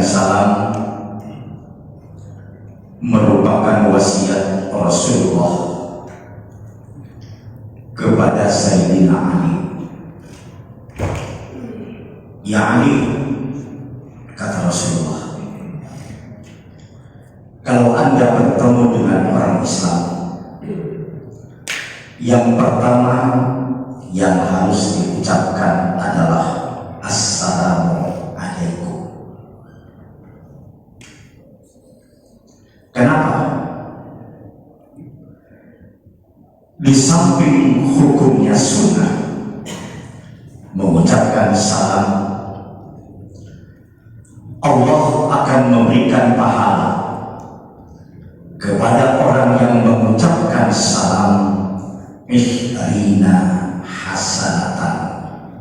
memberikan salam merupakan wasiat Rasulullah kepada Sayyidina Ali. Ya Ali, kata Rasulullah, kalau Anda bertemu dengan orang Islam, yang pertama yang harus diucapkan adalah Assalamualaikum. Kenapa? Di samping hukumnya sunnah mengucapkan salam, Allah akan memberikan pahala kepada orang yang mengucapkan salam Ishrina hasanatan,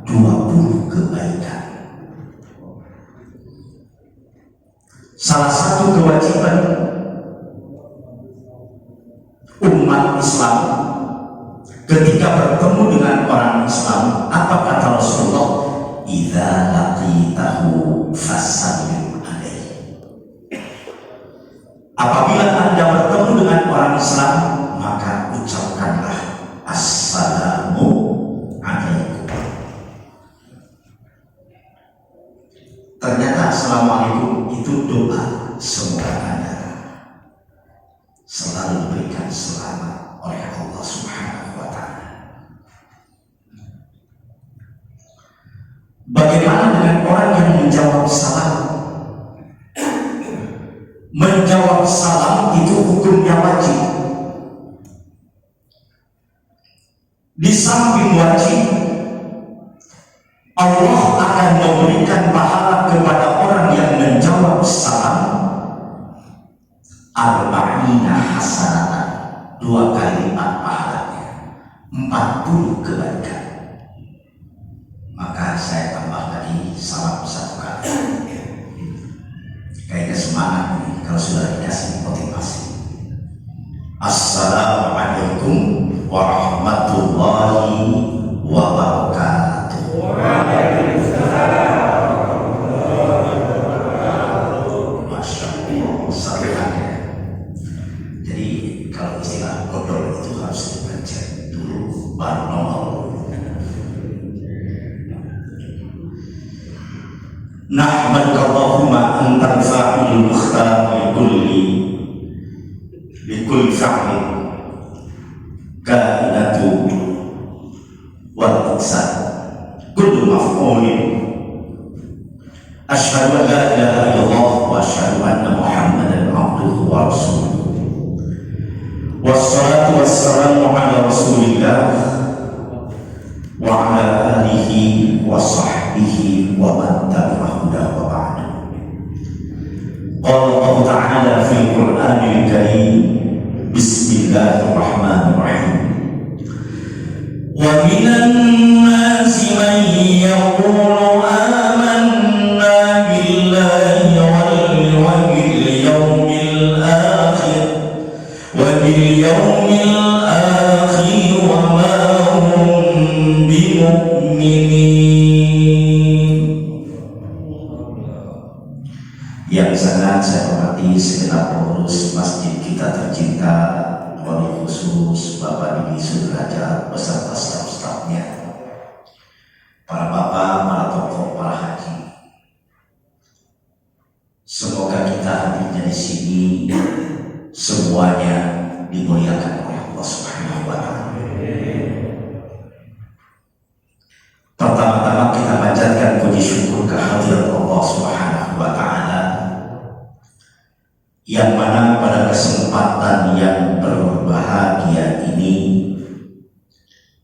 20 kebaikan. Salah satu kewajiban umat Islam ketika bertemu dengan orang Islam, apa kata Rasulullah? Idza laqitahu fasallim alaihi. Apabila Anda bertemu dengan orang Islam, maka ucapkanlah assalamu alaikum. Ternyata assalamualaikum itu doa. Semoga Anda selalu diberikan selamat oleh Allah Subhanahu wa Ta'ala. Bagaimana dengan orang yang menjawab salam? Menjawab salam itu hukumnya wajib. Di samping wajib, Allah akan memberikan pahala kepada orang yang menjawab salam arba'ina hasanatan, 2 kali lipat pahalanya, 40 kebaikan. Maka saya tambah lagi salam 1 kali. Kayaknya semangat nih kalau sudah dikasih motivasi. Assalamualaikum warahmatullahi wabarakatuh. Masya Allah, sarannya. Jadi kalau istilah kodol itu harus dipencet dulu baru nongol. Nahmaduka Allahumma antal fa'ilul mukhtar likulli fa'il kainatu wal iqsan kullu maf'ulin. Asyhadu an la ilaha illallah wa asyhadu anna Muhammadan abduhu wa rasuluh. Wassalatu wassalamu ala Rasulillah wa ala alihi wa sahbihi wa man tabi'ahu wa ba'du. Qala Allah Ta'ala fil Qur'anil Karim, Bismillahirrahmanirrahim. Wa minan nasi man yaqulu amanna billahi wal yawmil akhir wa bil yawmil akhir wa ma hum bimu'minin. Yang sangat saya hormati segenap pengurus masjid kita tercinta, wali khusus Bapak Didi Sudrajat beserta staf-stafnya, para bapak, para tokoh, para haji. Semoga kita hadirnya di sini semuanya dimuliakan oleh Allah Subhanahu wa Ta'ala. Pertama-tama kita panjatkan puji syukur kehadirat Allah Subhanahu wa Ta'ala, yang mana pada kesempatan yang berbahagia ini,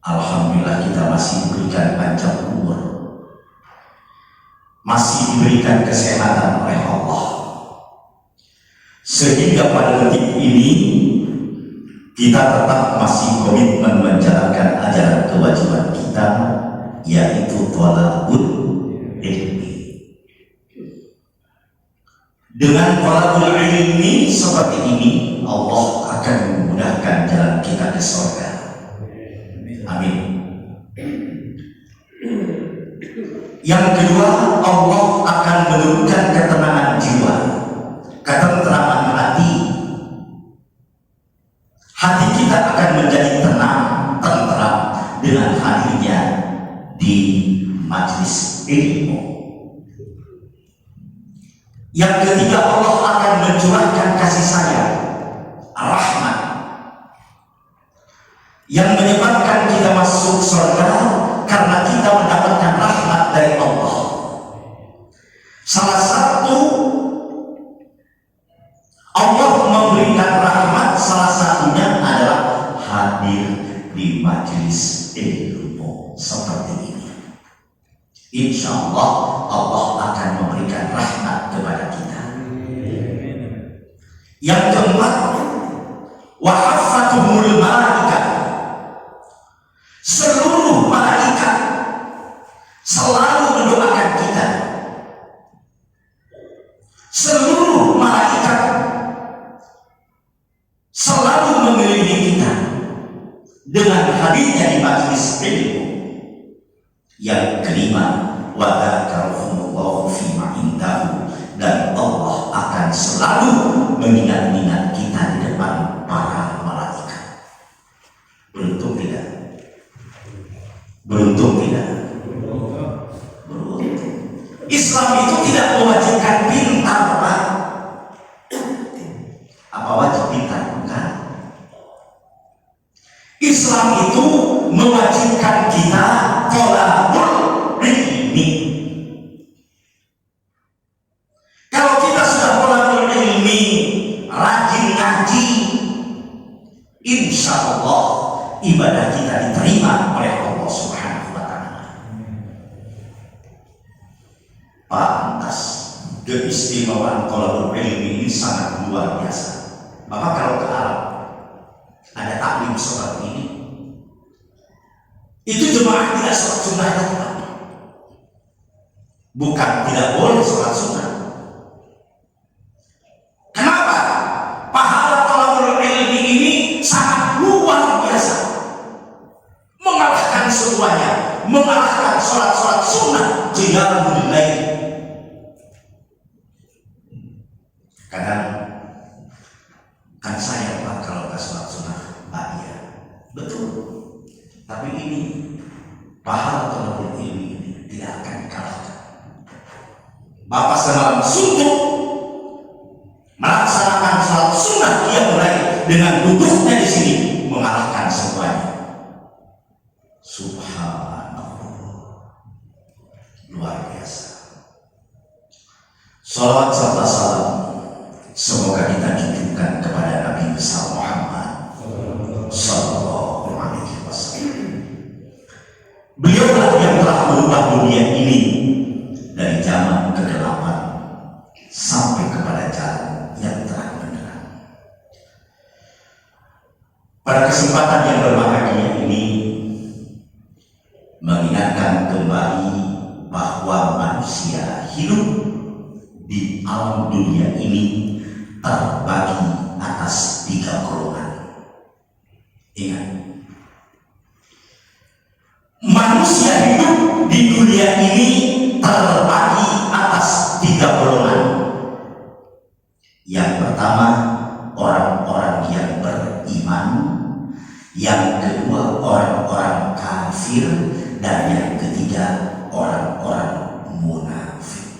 alhamdulillah kita masih diberikan panjang umur, masih diberikan kesehatan oleh Allah, sehingga pada detik ini kita tetap masih komitmen menjalankan ajaran kewajiban kita, yaitu thalabul ilmi. Dengan thalabul ilmi seperti ini, Allah akan memudahkan jalan kita ke surga. Amin. Yang kedua, Allah akan menurunkan ketenangan jiwa Hati kita akan menjadi tenang, tentram dengan hadirnya di majelis ilmu. Yang ketiga, Allah akan mencurahkan kasih sayang, rahmat, yang menyebabkan kita masuk surga karena kita mendapatkan rahmat dari Allah. Salah satu Allah memberikan rahmat, salah satunya adalah hadir di majelis ilmu seperti ini. Insya Allah Allah akan memberikan rahmat kepada kita. Yang keempat, wa haffathumul malaikah, seluruh malaikat selalu mendoakan kita. Seluruh malaikat selalu mengelilingi kita dengan hadirnya di majelis ilmu. Yang kelima, wa dzakarakumullahu fi ma indahu, dan Allah akan selalu mengingat-ingat kita di depan para malaikat. Beruntung tidak? Beruntung tidak? Beruntung. Islam itu tidak mewajibkan pintar, Pak. Apa wajib pintar? Bukan. Islam itu mewajibkan kita thalabul ilmi. Kalau kita sudah thalabul ilmi, rajin ngaji, insya Allah ibadah kita diterima oleh Allah Subhanahu wa Ta'ala. Pantas keistimewaan thalabul ilmi ini sangat luar biasa. Bapak kalau ke Arab ada taklim seperti ini, itu jemaah tidak sholat sunnah lagi, Pak. Bukan tidak boleh sholat sunnah. Kenapa? Pahala thalabul ilmi ini sangat luar biasa, mengalahkan semuanya, mengalahkan sholat-sholat sunnah qiyamul lail. Kadang kan saya, Pak, kalau ke sholat sunnah, iya, betul. Tapi ini pahala thalabul ilmi ini tidak akan dikalahkan. Bapak semalam suntuk melaksanakan sholat sunnah qiyamul lail dengan duduknya di sini, mengalahkan semuanya. Subhanallah, luar biasa. Salawat serta salam semoga kita junjungkan kepada Nabi besar Muhammad sallallahu alaihi wasallam. Beliaulah yang telah merubah dunia ini dari zaman kegelapan sampai kepada jalan yang terang benderang. Pada kesempatan yang berbahagia ini, mengingatkan kembali bahwa manusia hidup di alam dunia ini terbagi atas 3 golongan. Ingat, manusia hidup di dunia ini terbagi atas 3 golongan. Yang pertama, orang-orang yang beriman. Yang kedua, orang-orang kafir. Dan yang ketiga, orang-orang munafik.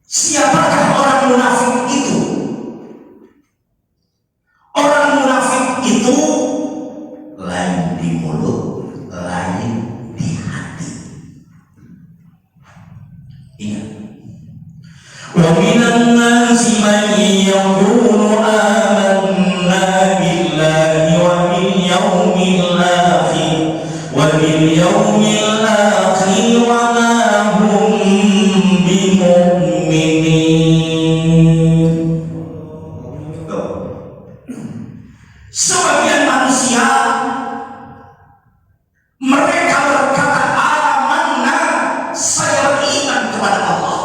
Siapakah orang munafik itu? Orang munafik itu lain di mulut, lain di hati. Ingat. Wa minan nasi man yaqulu amanna billahi wa bil yawmil akhir wa bil yawmil akhir wa ma hum bimu'minin. Sebagian manusia mereka berkata amanna, saya beriman kepada Allah,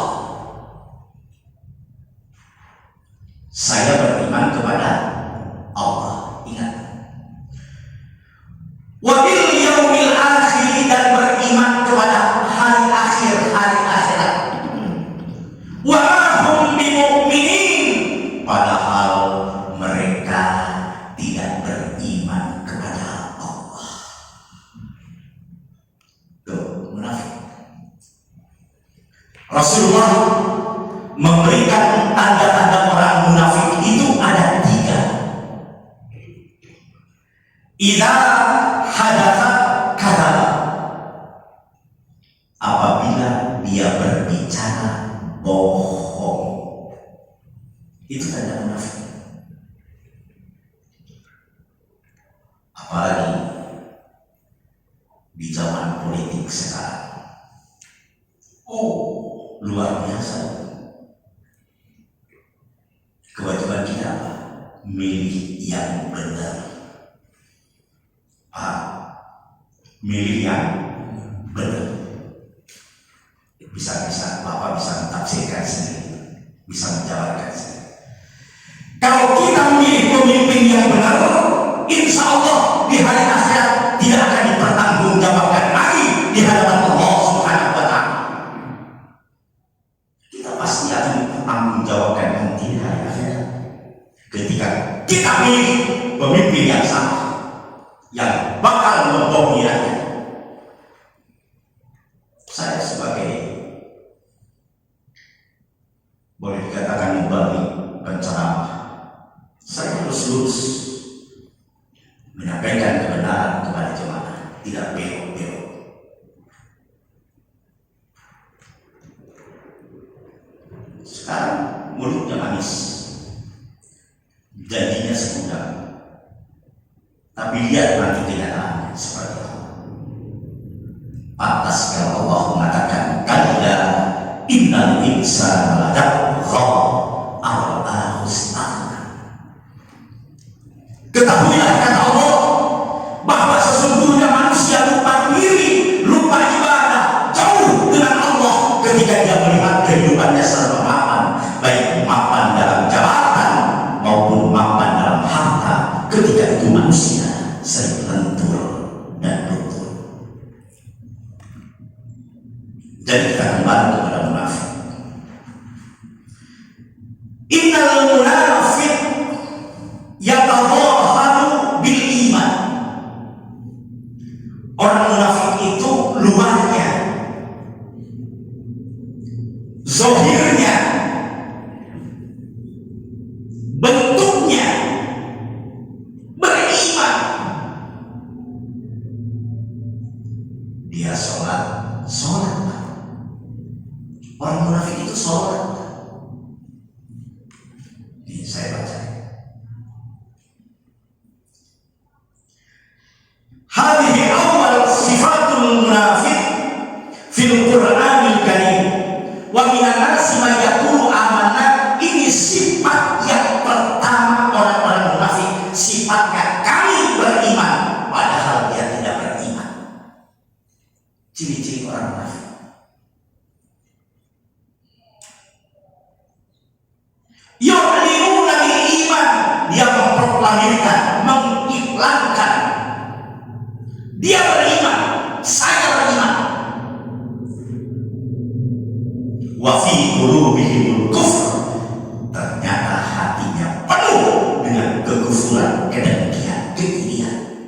saya beriman kepada Allah. Ingat, wabil yaumil akhir, dan beriman kepada hari akhir, hari akhirat. Wa hum bimu'minin, padahal tanda-tanda orang munafik itu ada 3. Idza hadatsa kadzaba. Apabila dia berbicara bohong. Itu tanda munafik. Apalagi di zaman politik sekarang. Oh, luar biasa. Kewajiban kita apa? Milih yang benar. Milih yang benar. Bisa Bapak bisa mentafsirkan sendiri, bisa menjabarkan sendiri. Kalau kita memilih pemimpin yang benar, insya Allah di hari akhirat tidak akan dipertanggungjawabkan lagi di hadapan Allah Subhanahu wa Ta'ala. Kita pasti akan dipertanggungjawabkan nanti di hari akhirat ketika kita milih pemimpin yang salah, yang bakal membohongi rakyat. Saya sebagai, boleh dikatakan, mubali, penceramah, saya harus lurus menyampaikan kebenaran kepada jemaah, tidak belok-belok. Sekarang mulutnya manis, janjinya segudang, tapi lihat nanti kenyataannya seperti apa. Pantas kalau Allah mengatakan kalla innal insana ladagha awal husna. Ketahuilah kata Allah bahwa sesungguhnya manusia lupa diri, lupa ibadah, jauh dengan Allah ketika dia melihat kehidupannya serba mapan, baik mapan dalam jabatan maupun mapan dalam harta. Ketika itu manusia sering lentur dan luntur. Jadi kita kembali kepada munafik. Innal munafiq yatadhaharu bil iman. Orang munafik itu luarnya, zahirnya, bentuknya beriman. Dia sholat. Orang munafik itu sholat. Ini saya baca. Hadhihi awal sifatul munafiq fil Qur'anil Karim. Wa minan nasi man yaqulu amanna. Ini sifat yang pertama orang-orang munafik. Sifatnya kami beriman, padahal dia tidak beriman. Ciri-ciri orang munafik. Yu'linuna bil iman, dia memproklamirkan, mengiklankan dia beriman, saya beriman. Wa fi qulubihimul kufr, ternyata hatinya penuh dengan kekufuran, kedengkian, keirian.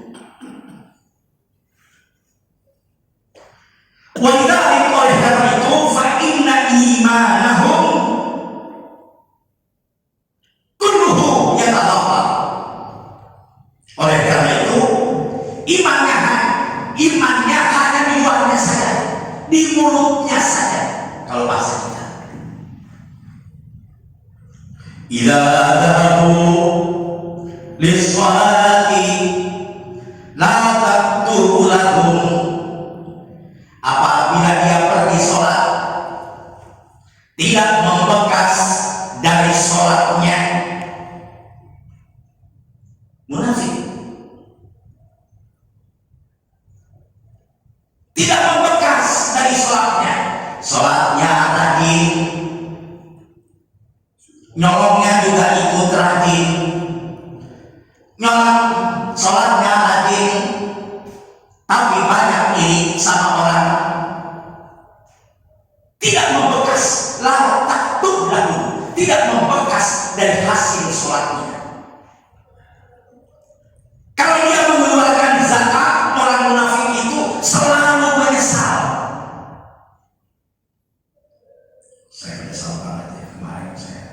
Wa lidzalika, oleh karena itu, fa inna imanahum oleh karena itu imannya hanya di luarnya saja, di mulutnya saja. Kalau bahasa kita, idza dhahabu lis-sholati la taqtu lahum. Apabila dia pergi sholat, tidak membekas dari sholatnya. Munafik tidak membekas dari sholatnya. Sholatnya rajin, nyolongnya juga ikut rajin, nyolong sholatnya rajin, tapi banyak iri sama orang. Tidak membekas, la taktub lahu, tidak membekas dari hasil sholatnya. Kalau dia mengeluarkan zakat, orang munafik itu selalu menyesal. Saya menyesal banget ya, kemarin saya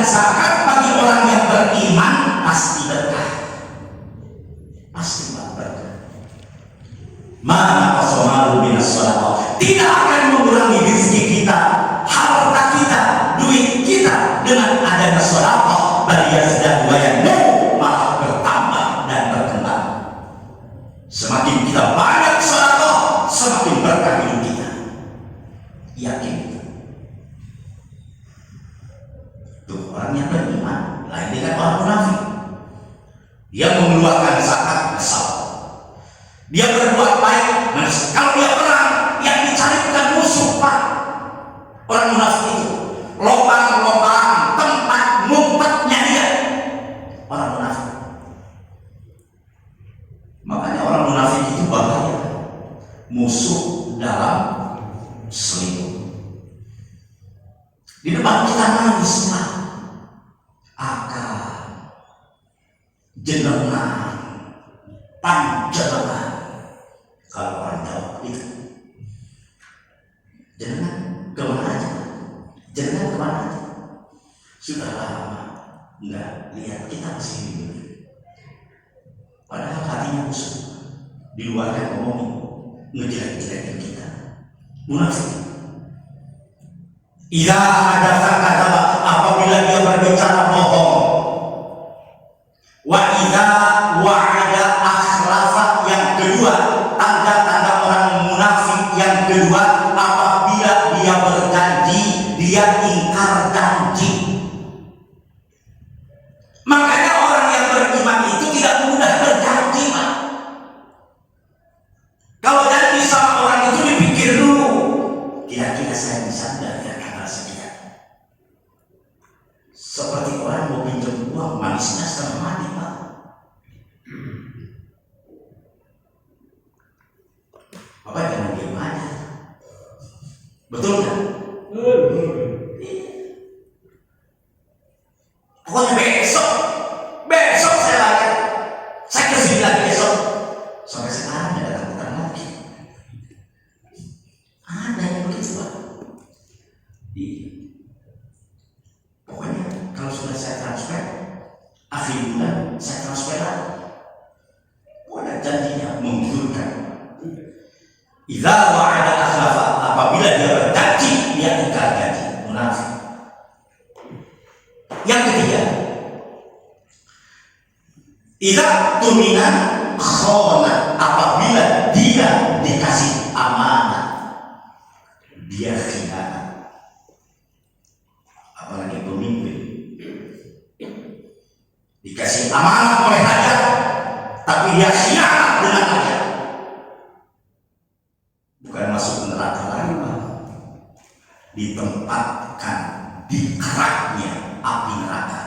Dan zakat bagi orang yang beriman pasti berkah, pasti berkah. Mana qasomalu minas shadaqah, tidak akan mengurangi rezeki kita, harta kita, duit kita dengan adanya sedekah. Bal yazdadu wa yanmu, malah bertambah dan berkembang. Semakin kita banyak sedekah, semakin berkah hidup kita. Yakin itu. Tuh, orang yang beriman lain dengan orang munafik. Dia mengeluarkan zakat, asal dia berbuat baik, kalau dia perang yang dicari bukan musuh, Pak. Orang munafik itu lobang-lobang tempat ngumpetnya dia, orang munafik. Makanya orang munafik itu bahaya, musuh dalam selimut. Di depan kita manis, Pak, akal, jenengan, panjenengan. Kalau orang Jawa itu jenengan kemana aja, jenengan kemana aja. Sudah lama nggak lihat kita masih hidup, padahal hatinya musuh. Di luar kan ngomongin ngejelek-jelekin kita, munafik. Idza hadatsa kadzaba, apabila dia berbicara bohong. Wa idza wa'ada akhlafa, yang kedua tanda-tanda orang munafik yang kedua, apabila dia berjanji dia ingkar janji. Makanya orang yang beriman itu tidak mudah berjanji, Pak. Kalau janji sama orang itu dipikir dulu, kira-kira saya bisa bayar tanggal sekian. Seperti orang mau pinjam uang, manisnya setengah mati, Pak. Bapak jangan diam aja. Betul kan? Pokoknya besok saya lagi. Saya kesini lagi besok. Sampai sekarang ada datang lagi. Ada yang begitu, Pak. Pokoknya kalau sudah saya transfer, akhir bulan saya transfer lagi. Pokoknya janjinya menggiurkan. Idza wa'ada akhlafa, apabila dia berjanji dia ingkar janji, munafik. Yang ketiga, idza tumina khana, apabila dia dikasih amanah dia khianat. Apalagi pemimpin dikasih amanah oleh raja tapi dia khianat dengan raja, bukan masuk neraka lagi, Pak. Ditempatkan di keraknya api neraka.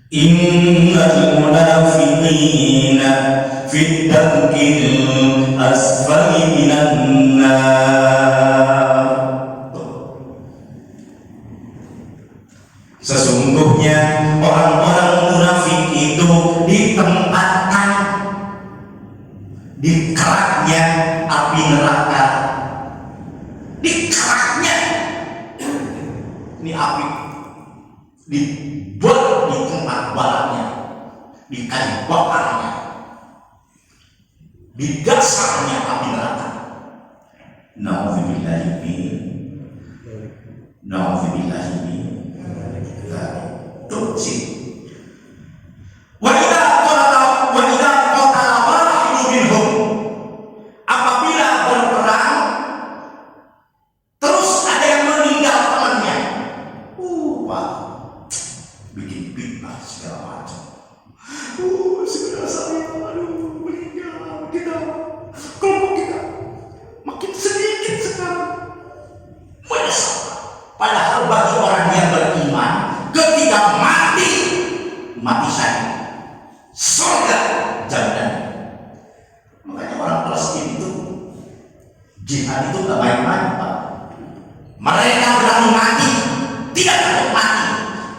Innal munafiqina fi darkil asfali minan nar. Sesungguhnya orang-orang munafik itu ditempatkan di keraknya api neraka. Di keraknya ini api dibuat di tempat balarnya, di kayu bakarnya, di dasarnya api neraka. Nauzubillahi min tuh sih. Wa idza qatala wahidu minhum, apabila berperang terus ada yang meninggal temannya, Pak, bikin fitnah segala macam. Segala saya, meninggal kita, kelompok kita makin sedikit sekarang. Menyesal. Padahal bagi orang yang beriman, ketika mati syahid, surga jaminan. Makanya orang Palestina itu jihad itu gak main-main, Pak. Mereka berani mati, tidak takut mati,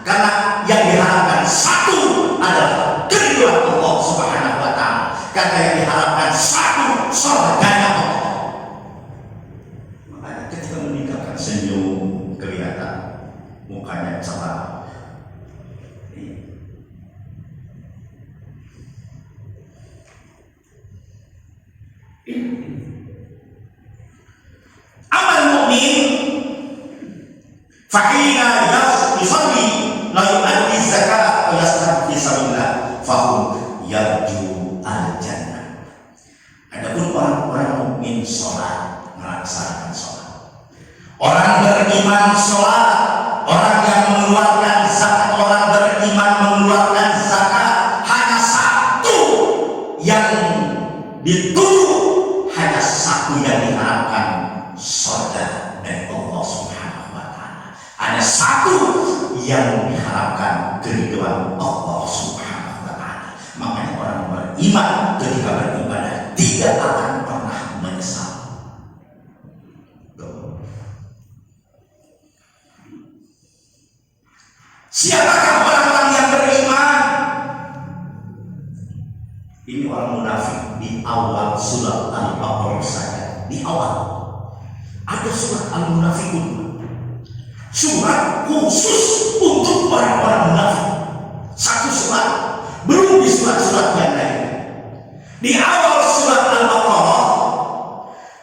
karena yang diharapkan satu adalah keridhaan Allah Subhanahu wa Ta'ala. Karena yang diharapkan satu, surganya Allah. Makanya ketika meninggalkan senyum kelihatan, mukanya cerah. Amal mukmin fa'ina yusalli la yu'addi zakat wa yastab fi sabilillah fahum yarju al-jannah. Adapun orang-orang mukmin sholat, melaksanakan sholat, orang beriman sholat, orang yang mengeluarkan zakat, orang beriman mengeluarkan zakat, hanya satu yang dituju, hanya satu yang diharapkan, surga dari Allah Subhanahu wa Ta'ala. Ada satu yang diharapkan, keridhaan Allah Subhanahu wa Ta'ala. Makanya orang beriman ketika beribadah tidak akan pernah menyesal. Siapakah orang-orang yang beriman? Ini orang munafik. Di awal surat Al-Baqarah saja, di awal ada surat Al-Munafikun, surat khusus untuk orang-orang munafik. Satu surat, belum di surat-surat yang lain. Di awal surat Al-Baqarah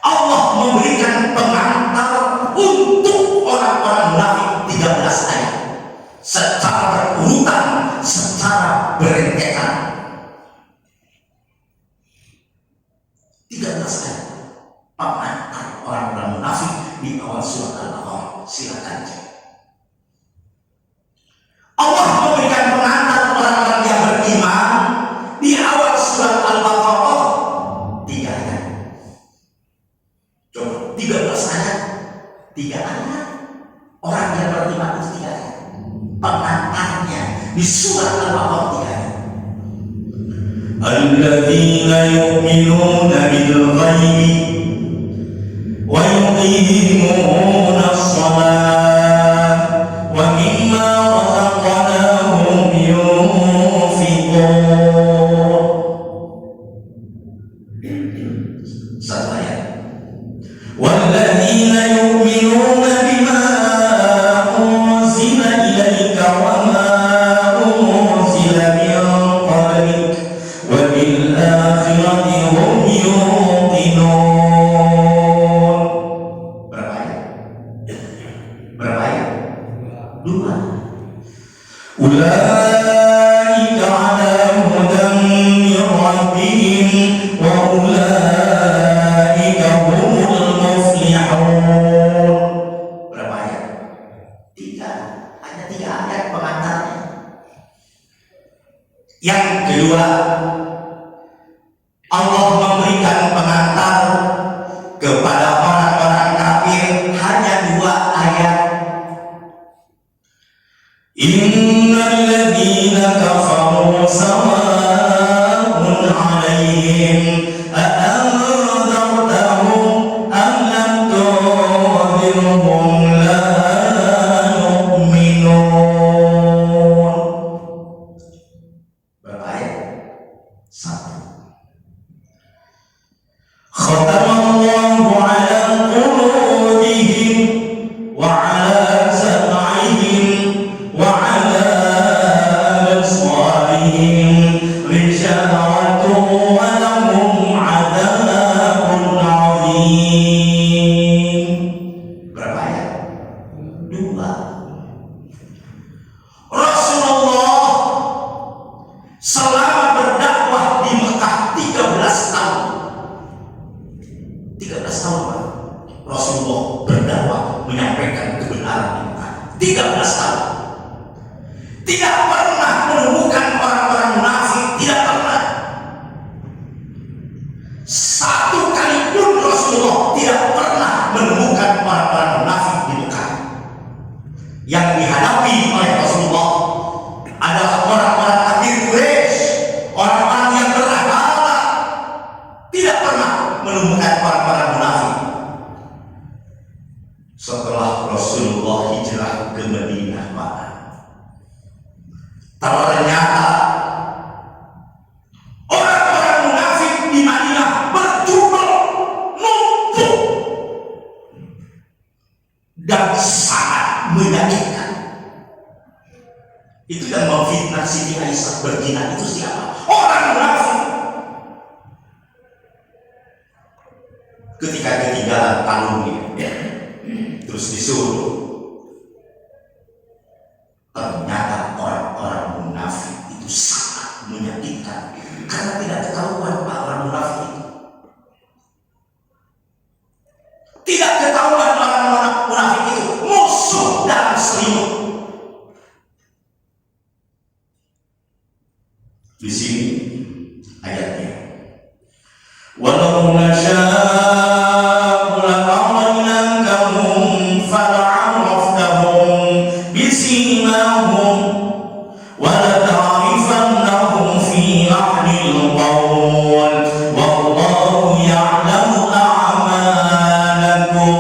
Allah memberikan pengantar untuk orang-orang munafik 13 ayat secara berurutan, secara berentetan. 13 ayat pengantar orang-orang munafik di awal surat Al-Baqarah. Silakan cek. Allah memberikan pengantar orang-orang yang beriman di awal surat Al-Baqarah 3 ayat. Coba 13 ayat, 3 ayat. Orang yang beriman itu 3 ayat. Pengantarnya di surat Al-Baqarah 3 ayat. Alladzina yu'minuna bil ghaibi wa yuqimuna as-salat wa mimma razaqnahum yunfiqun. Satu ayat. Walladzina yu'minuna bima unzila ilaika wa ma unzila min qablik wa bil akhirati hum yuqinun. Berapa ayat? Berapa ayat? 2. Ulaika ala hudan min rabbihim wa ulaika humul muflihun. Berapa ayat? 3. Hanya 3 ayat pengantarnya. Yang kedua, Allah memberikan pengantar kepada orang-orang kafir hanya 2 ayat. Innal ladzina kafaru sawa'un 'alaihim a anzartahum am lam tunzirhum la yu'minun. Berapa ayat? 1. Khatamallahu ala qulubihim wa ala sam'ihim wa ala absarihim ghishawatun wa lahum 'adzabun 'adzim. Berapa ayat? 2. Rasulullah selama berdakwah di Mekah 13 tahun. 13 tahun Pak. Rasulullah berdakwah menyampaikan kebenaran di Mekah 13 tahun. Tidak pernah menemukan orang-orang munafik, tidak pernah. Satu kali pun Rasulullah tidak pernah menemukan orang-orang munafik di Mekah. Yang dihadapi oleh Rasulullah adalah orang-orang kafir Quraisy, orang-orang yang beragama. Tidak pernah menemukan orang-orang munafik. Setelah Rasulullah hijrah ke Madinah, Pak, ternyata orang-orang munafik di Madinah berjumlah numpuk dan sangat menyakitkan. Itu yang memfitnah Siti Aisyah berzina itu siapa? Orang munafik. Ketika ketinggalan kalungnya, ya, terus disuruh. Ternyata orang-orang munafik itu sangat menyakitkan karena tidak ketahuan orang munafik itu. Tidak ketahuan orang munafik itu musuh dalam selimut. Di sini ayatnya. Walau nasya'u la'araynakahum fala'araftahum bisimahum wa lata'rifannahum fi lahnil qawl wallahu ya'lamu a'malakum.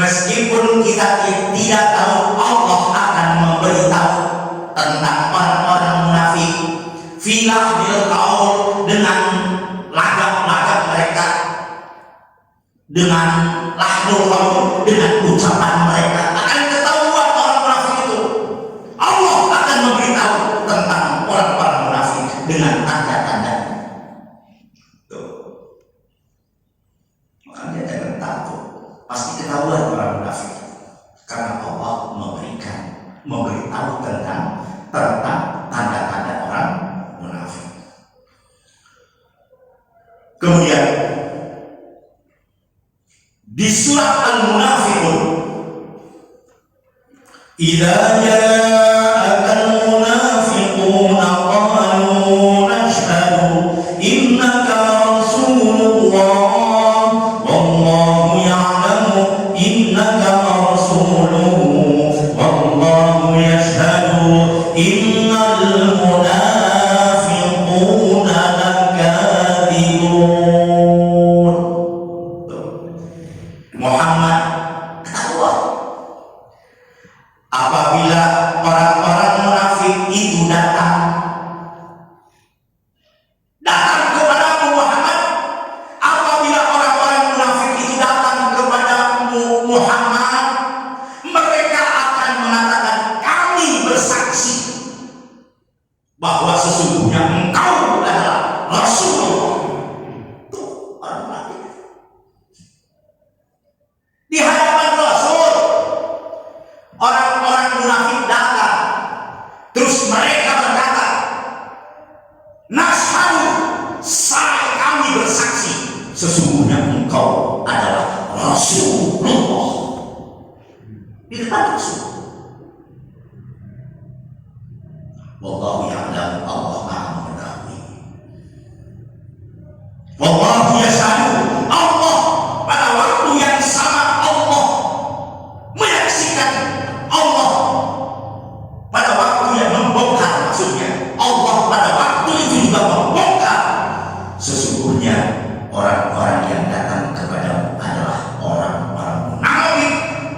Meskipun kita tidak tahu, Allah akan memberitahu tentang orang-orang munafik fi lahnil qawl, dengan lagak-lagak mereka, dengan lahnul qawl, dengan ucapan mereka akan ketahuan orang munafik itu. Allah akan memberitahu tentang orang-orang munafik dengan tanda-tandanya. Tuh. Makanya jangan takut, pasti ketahuan orang munafik karena Allah memberitahu tentang tanda-tanda orang munafik. Kemudian di surat Al-Munafiqun, idza ja'akal munafiquna qalu nashhadu innaka rasulullah wallahu ya'lamu innaka rasuluhu wallahu yashhadu innal munafiquna lakadzibun. Muhammad, ketahuan apabila orang-orang munafik itu datang kepada Muhammad, apabila orang-orang munafik itu datang kepada Muhammad, mereka akan mengatakan, kami bersaksi bahwa sesungguhnya engkau adalah Rasulullah. Tuh, orang munafik di hadapan Rasul. Orang-orang munafik datang, terus mereka berkata, nashhadu, kami bersaksi sesungguhnya engkau adalah Rasulullah. Di depan Rasul. Wallahu ya'lamu, Allah Maha mengetahui. Wallahu yashhadu, Allah pada waktu yang sama Allah menyaksikan. Allah pada waktu yang membongkar, maksudnya Allah pada waktu itu juga membongkar sesungguhnya orang-orang yang datang kepadamu adalah orang-orang munafik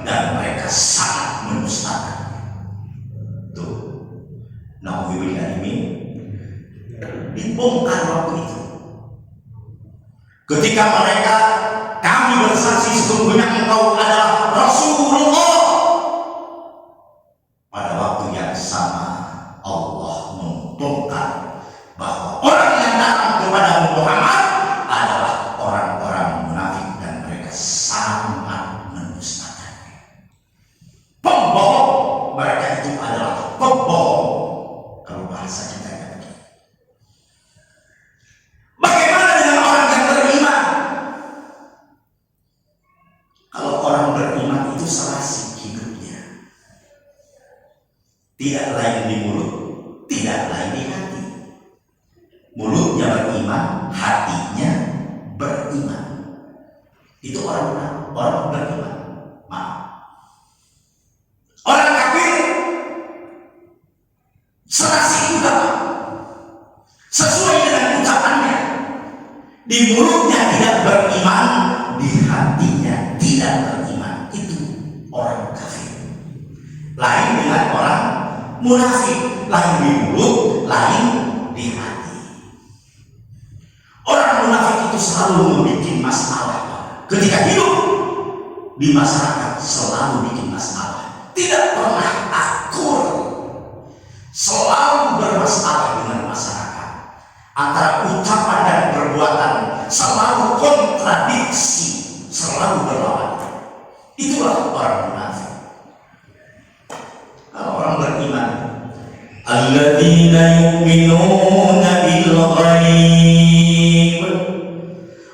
dan mereka sangat mendustakan. Tuh, naudzubillah, ini dibongkar waktu itu. Ketika mereka, kami bersaksi sesungguhnya engkau adalah Rasulullah. Pada waktu yang sama Allah membongkar bahwa orang yang datang kepada Muhammad adalah orang-orang munafik dan mereka sangat mendustakannya. Pembohong, mereka itu adalah pembohong. Kalau bahasa kita ya begini. Bagaimana dengan orang yang beriman? Kalau orang beriman itu serasi hidupnya, tidak lain di mulut, tidak lain di hati. Mulutnya beriman, hatinya beriman. Itu orang beriman. Maaf. Orang kafir serasi juga, sesuai dengan ucapannya. Di mulutnya tidak beriman, di hatinya tidak beriman. Itu orang kafir. Lain dengan orang munafik, lain di mulut, lain di hati. Orang munafik itu selalu membuat masalah. Ketika hidup di masyarakat selalu bikin masalah, tidak pernah akur. alladzina yu'minuna bil ghaib.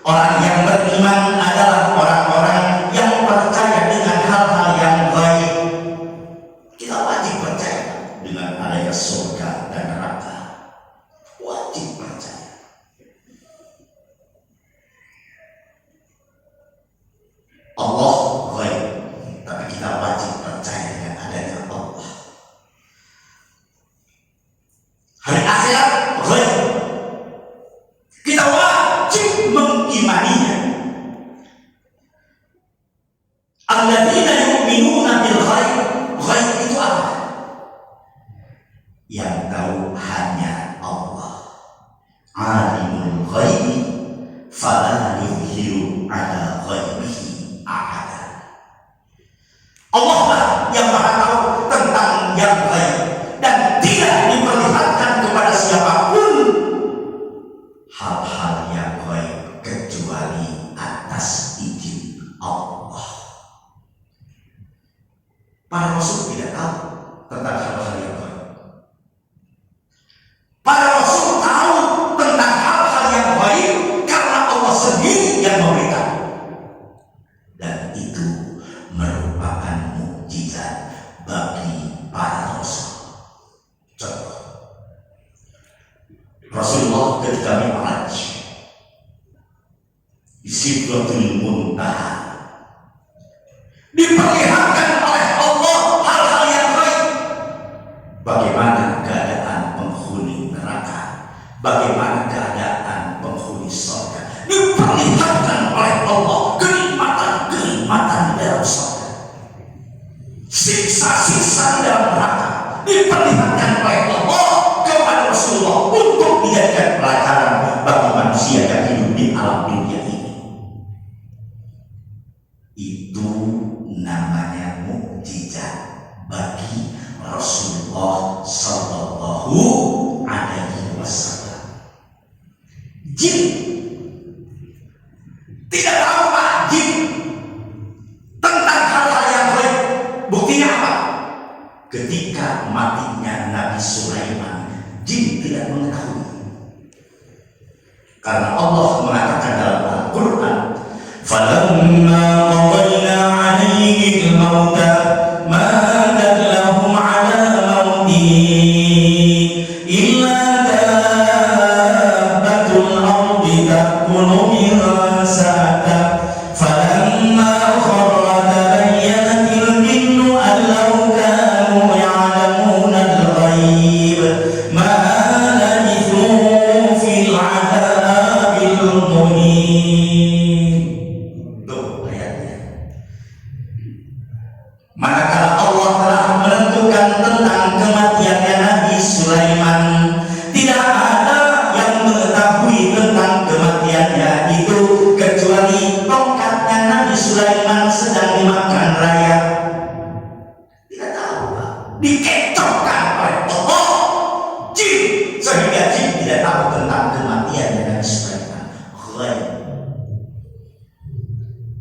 Orang yang beriman adalah orang-orang yang percaya dengan hal-hal yang gaib. Kita wajib percaya dengan adanya surga dan neraka. Wajib percaya. Allah gaib, tapi kita wajib percaya dengan adanya Allah. Hari akhirat gaib, kita wajib mengimaninya. Alladzina yu'minuna bil ghaib. Ghaib itu apa? Yang tahu hanya Allah. Alimul ghaibi fala yuzhiru ala ghaibihi ahada. Allah lah yang maha tahu tentang yang gaib dan tidak diperlihatkan kepada siapapun hal-hal yang gaib kecuali atas izin Allah. Para rasul tidak tahu tentang hal-hal yang gaib. Para rasul tahu tentang hal-hal yang gaib karena Allah sendiri yang memberitahu. Dan itu merupakan mukjizat bagi para rasul. Contoh, Rasulullah ketika Mi'raj di Sidratul Muntaha diperlihatkan oleh Allah hal-hal yang gaib. Bagaimana keadaan penghuni neraka, bagaimana keadaan penghuni surga, diperlihatkan oleh Allah kenikmatan-kenikmatan dalam surga, siksa-siksa dalam neraka, diperlihatkan oleh Allah kepada Rasulullah untuk dijadikan pelajaran bagi manusia yang hidup di alam dunia ini. Itu namanya mukjizat bagi Rasulullah Sallallahu Alaihi Wasallam. Jin tidak tahu Pak jin tentang hal-hal yang gaib. Buktinya apa? Ketika matinya Nabi Sulaiman, jin tidak mengetahui. Karena Allah mengatakan dalam Al-Quran, "Falamma qadayna 'alaihi al-mauta ma dallahum 'ala mautihi illa dabbatul ardi ta'kulu min sa'ata falamma kharra tabayyanat al-jinnu an law kanu ya'lamuna al-ghaib ma labithu fil 'adzabil muhin." Tuh ayatnya. Manakala Allah telah menentukan tentang kematiannya Nabi Sulaiman, tidak ada yang mengetahui tentang kematiannya itu kecuali tongkatnya Nabi Sulaiman sedang dimakan raya. Tidak tahu Pak. Dikecokkan oleh Allah jin, sehingga jin tidak tahu tentang kematiannya Nabi Sulaiman. Ghaib.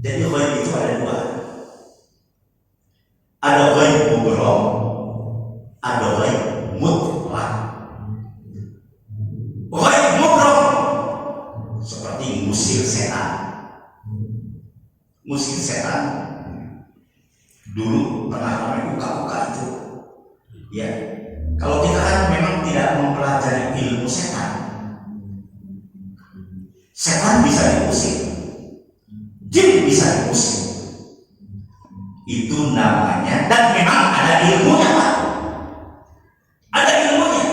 Jadi ghaib itu ada dua. Ada ghaib mubrom, ada ghaib mutlak. Ghaib mubrom seperti musir setan. Musir setan dulu pernah ramai buka-buka itu. Ya, kalau kita kan memang tidak mempelajari ilmu setan. Setan bisa diusir, jin bisa diusir. Itu namanya, dan memang ada ilmunya Pak. Ada ilmunya.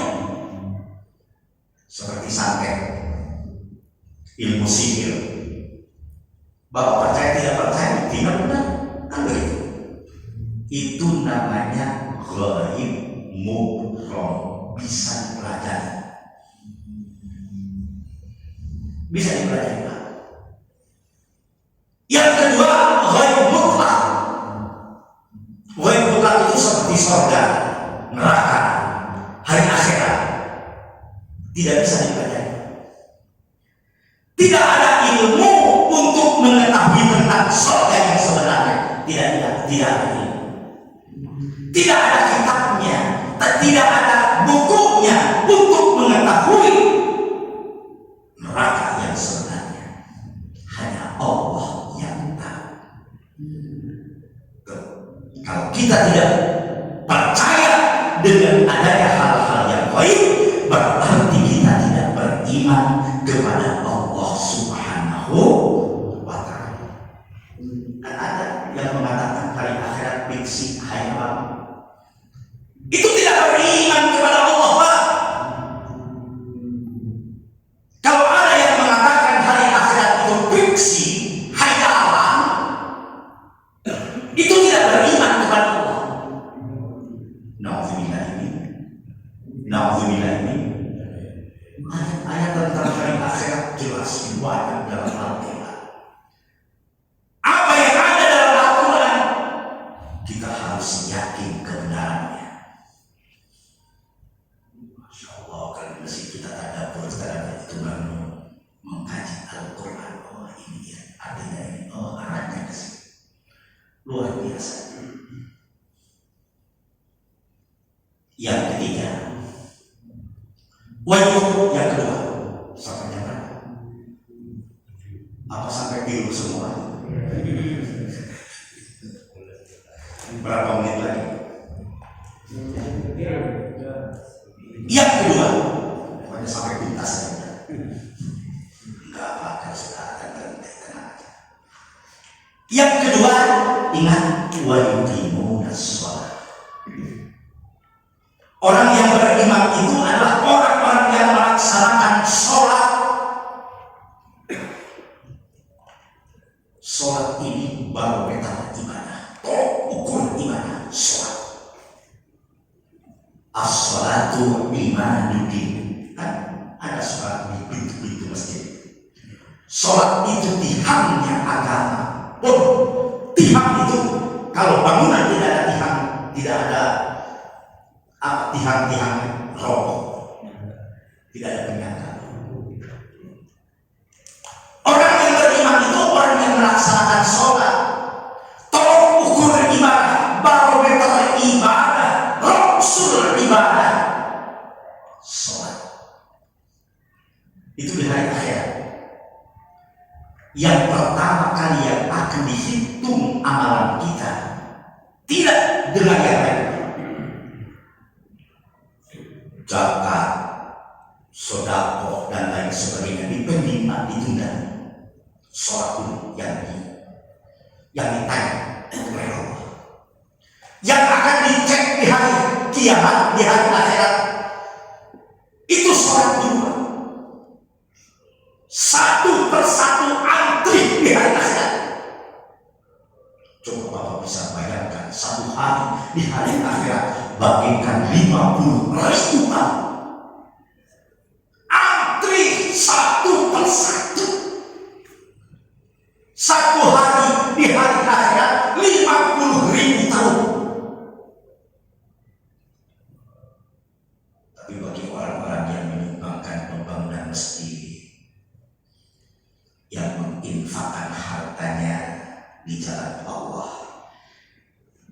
Seperti santet, ilmu sihir. Bapak percaya tidak percaya, tidak benar. Kan begitu. Itu namanya ghaib mubrom, bisa dipelajari. Bisa dipelajari Pak. Yang kedua, ghaib mutlak. Ghaib mutlak itu seperti surga, neraka, hari akhirat. Tidak bisa dipelajari. Tidak ada ilmu untuk mengetahui tentang surga yang sebenarnya. Tidak ada ilmu. Tidak ada kitabnya, tidak ada bukunya untuk mengetahui neraka yang sebenarnya. Hanya Allah yang tahu. Kalau kita tidak percaya dengan adanya hal-hal yang gaib, berarti kita tidak beriman kepada Allah Subhanahu wa Ta'ala. Kan ada yang mengatakan hari akhirat fiksi, hayal. Itu tidak beriman kepada Allah, Pak. Kalau ada yang mengatakan hari akhirat itu fiksi, hayalan, itu tidak beriman kepada Allah. Nauzubillah ini. Ayat-ayat tentang hari akhirat jelas banyak dalam Al-Quran. Apa yang ada dalam Al-Quran, kita harus yakin kebenarannya. Masya Allah, kalau masih kita tadabbur terhadap itu baru mengkaji Al-Quran. Oh ini dia, artinya ini, oh arahnya ke sini. Luar biasa. Yang ketiga, wajib yang kedua, sampai jam berapa? Apa sampai biru semua? Berapa menit lagi? Yang kedua, pokoknya sampai tuntas saja. Enggak apa-apa, sudah tenang aja. Yang kedua, ingat wajibmu sholat. Orang yang beriman itu adalah orang-orang yang melaksanakan sholat. Sholat ini baru metode ibadah. Tolok ukur ibadah sholat. As-sholatu imanuddin. Kan ada sholat di pintu-pintu masjid. Sholat itu tiangnya agama. Tiang itu kalau bangunan tidak ada tiang, tidak ada tiang-tiang roboh, tidak ada penyangga. Orang yang beriman itu orang yang melaksanakan sholat. Tolong ukur ibadah, barometer ibadah, rasul ibadah, sholat. Itu di hari akhirat. Yang pertama kali yang akan dihitung amalan kita, tidak dengan yang lain. Zakat, sedekah dan lain sebagainya dipendingkan, ditunda. Sholat dulu yang ditanya oleh Allah. Yang akan dicek di hari kiamat, di hari akhirat, itu sholat dulu. Satu persatu antri di hari akhirat. Coba Bapak bisa bayangkan satu hari di hari akhirat bagaikan 50.000 tahun. Antri satu persatu. Satu hari di hari akhirat 50.000 tahun. Tapi bagi orang-orang yang menyumbangkan pembangunan masjid, yang menginfakkan hartanya di jalan Allah,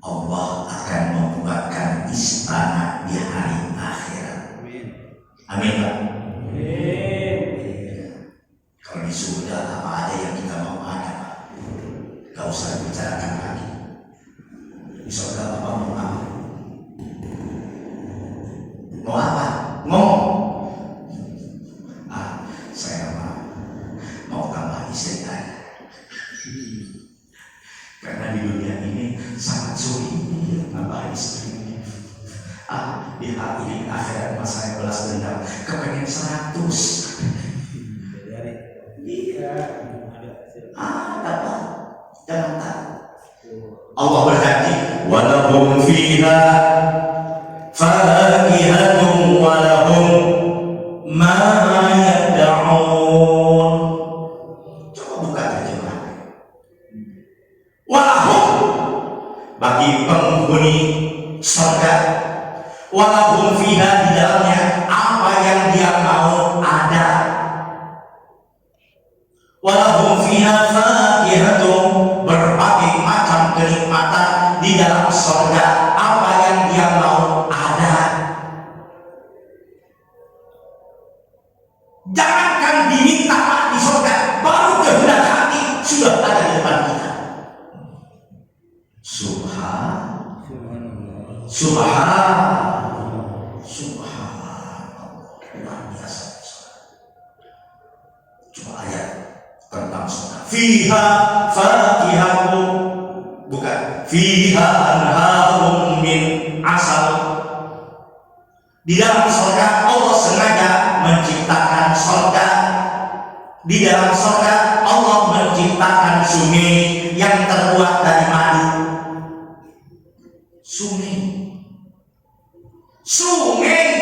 Allah akan membuatkan istana di hari akhirat. Amin, Pak. Kalau di surga apa ada yang kita mau ada, Pak? Gak usah dibicarakan lagi. Di surga Bapak mau apa? Mau apa? Ngomong. Saya mau tambah istri aja. Karena di dunia ini sangat sulit nambah istri. Di hari ini akhirat mas saya balas dendam, kepengen 100. Iya. Apa? Jangan takut. Allah berjanji, walahum fiha fakihatun walahum ma yad'un. Coba buka terjemahan. Walahum, bagi penghuni surga, walahum fiha, di dalamnya apa yang dia mau ada. Walahum fiha fakihatun, berbagai macam kenikmatan di dalam surga, apa yang dia mau ada. Subhanallah, luar biasa. Cuma ayat tentang surga. Fiha fakihatun, bukan fiha anharun min asal. Di dalam surga Allah sengaja menciptakan surga. Di dalam surga Allah menciptakan sungai yang terbuat dari madu. Sungai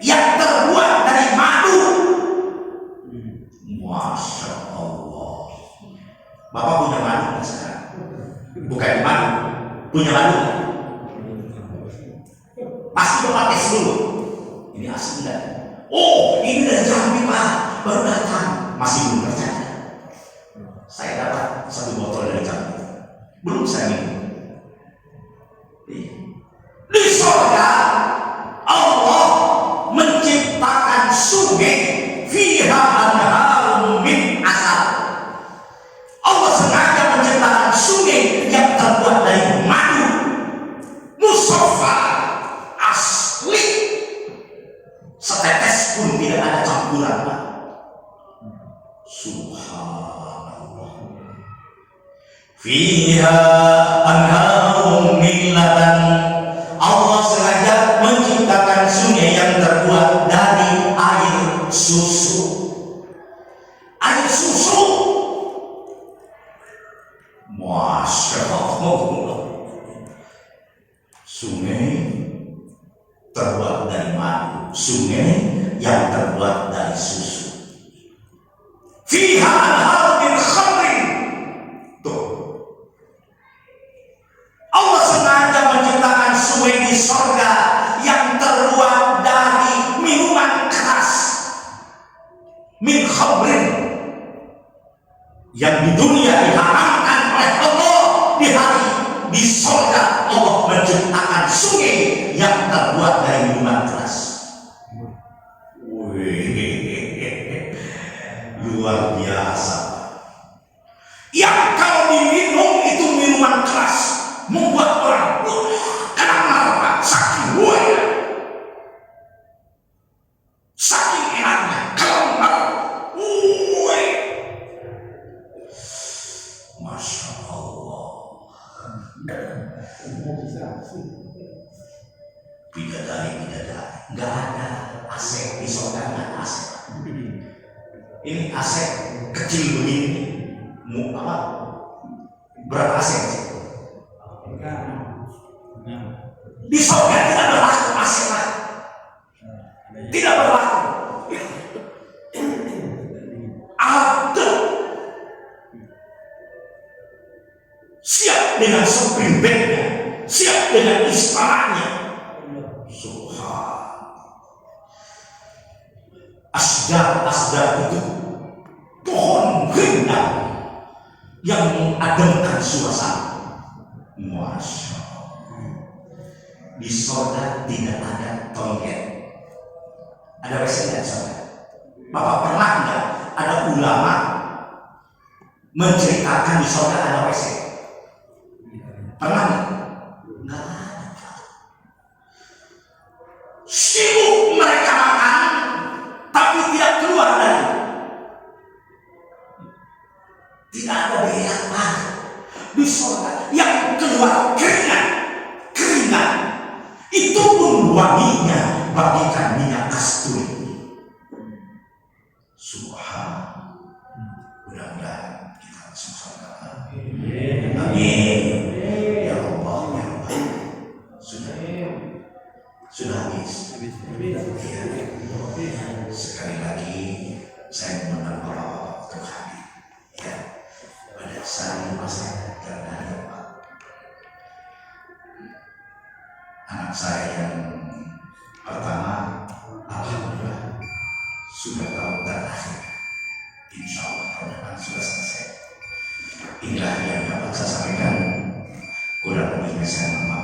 yang terbuat dari madu. Masya Allah. Bapak punya madu nggak sekarang? Bukan madu, punya madu. Pasti Bapak tes dulu. Ini asli enggak? Oh, ini dari Jambi Pak, baru datang. Masih belum percaya. Saya dapat 1 botol dari Jambi. Belum saya minum. Di surga Allah menciptakan sungai fiha anharun min asal. Allah sengaja menciptakan sungai yang terbuat dari madu musaffa, asli, setetes pun tidak ada campuran. Subhanallah. Fiha anharun min laban. Allah sengaja menciptakan sungai yang terbuat dari air susu. Air susu. Masya Allah. Sungai terbuat dari madu. Sungai yang terbuat dari susu. Fiha anharun min khamrin. Tuh. Allah sengaja menciptakan sungai di surga yang terbuat dari minuman keras, min khamrin, yang di dunia diharamkan oleh Allah. Di surga Allah menciptakan sungai yang terbuat dari minuman keras. Luar biasa. Yang kalau diminum itu minuman keras membuat orang kenapa? Saking buaya, saking enaknya. Kalau Masya Allah. Bidadari, nggak ada AC di surga, nggak ada AC. Ini AC kecil begini, apa? Berapa AC? Di surga tidak berlaku AC lagi. Tidak berlaku. Ada siap dengan shopping bagnya, siap dengan istananya. Subhanallah. Asdar itu pohon rindang yang mengademkan suasana. Masya Allah. Di surga tidak ada toilet. Ada WC nggak di surga? Bapak pernah nggak ada ulama menceritakan di surga ada WC? Pernah nggak? Nggak ada. Sibuk mereka makan, tapi tidak keluar dari. Tidak ada berak di surga yang keluar keringat. Itu pun wanginya bagikan minyak kasturi. Subhanallah. Mudah-mudahan kita langsung surga. Amin. Ya Allah, ya Allah. Sudah habis. Sekali lagi saya mengundang bapak-bapak untuk hadir. Ya, pada saat masa karena anak saya yang pertama, alhamdulillah sudah tahun terakhir. Insya Allah tahun depan sudah selesai. Inilah yang dapat saya sampaikan. Kurang lebihnya saya mohon maaf.